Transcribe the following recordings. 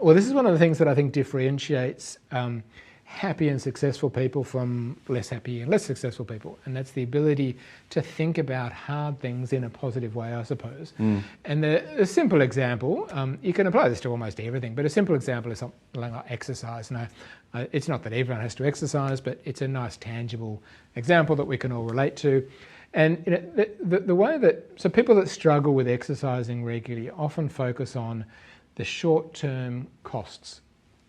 Well, this is one of the things that I think differentiates happy and successful people from less happy and less successful people, and that's the ability to think about hard things in a positive way, I suppose. And a simple example, you can apply this to almost everything, but a simple example is something like exercise. Now, it's not that everyone has to exercise, but it's a nice tangible example that we can all relate to. And you know, the way that, so people that struggle with exercising regularly often focus on the short-term costs.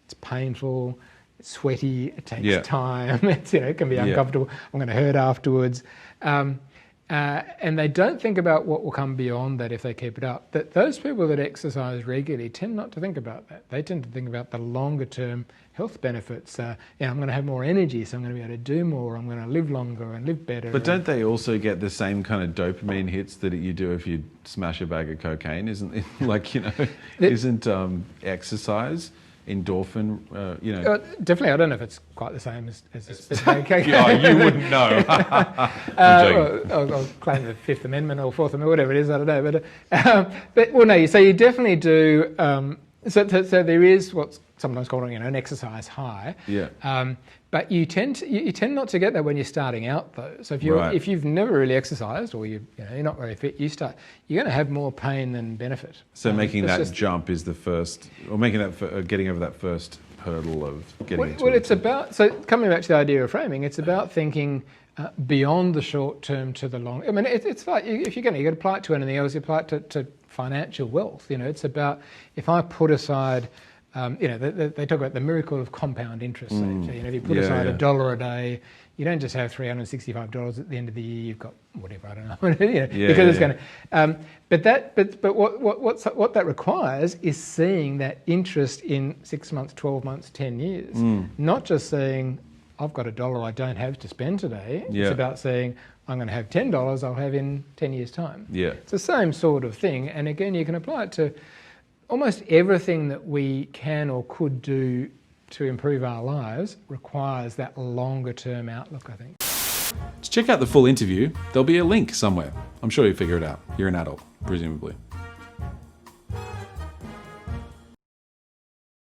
It's painful, it's sweaty, it takes time, it's, you know, it can be uncomfortable, I'm going to hurt afterwards. And they don't think about what will come beyond that if they keep it up. That those people that exercise regularly tend not to think about that. They tend to think about the longer term health benefits. I'm going to have more energy, so I'm going to be able to do more, I'm going to live longer and live better. But don't they also get the same kind of dopamine hits that you do if you smash a bag of cocaine? Isn't it like, you know, isn't exercise endorphin, you know? Definitely, I don't know if it's quite the same as cocaine. You wouldn't know. I'll claim the Fifth Amendment or Fourth Amendment, whatever it is, I don't know. But well, no, so you definitely do. So there is what's sometimes called, you know, an exercise high. But you tend not to get that when you're starting out, though. So if you've never really exercised, or you're not very fit, you're going to have more pain than benefit. So making that jump is the first, or making that getting over that first hurdle of getting into it. Well, it's about, so coming back to the idea of framing, it's about thinking beyond the short term to the long. I mean, it's like if you're going to apply it to anything else, you apply it to financial wealth. You know, it's about, if I put aside. They talk about the miracle of compound interest. So, if you put aside $1 a day, you don't just have $365 at the end of the year. You've got whatever, I don't know, because it's going to. But what that requires is seeing that interest in 6 months, 12 months, 10 years. Not just saying I've got $1 I don't have to spend today. It's about saying I'm going to have $10 I'll have in 10 years' time. It's the same sort of thing, and again, you can apply it to almost everything that we can or could do to improve our lives requires that longer term outlook, I think. To check out the full interview, there'll be a link somewhere. I'm sure you'll figure it out. You're an adult, presumably.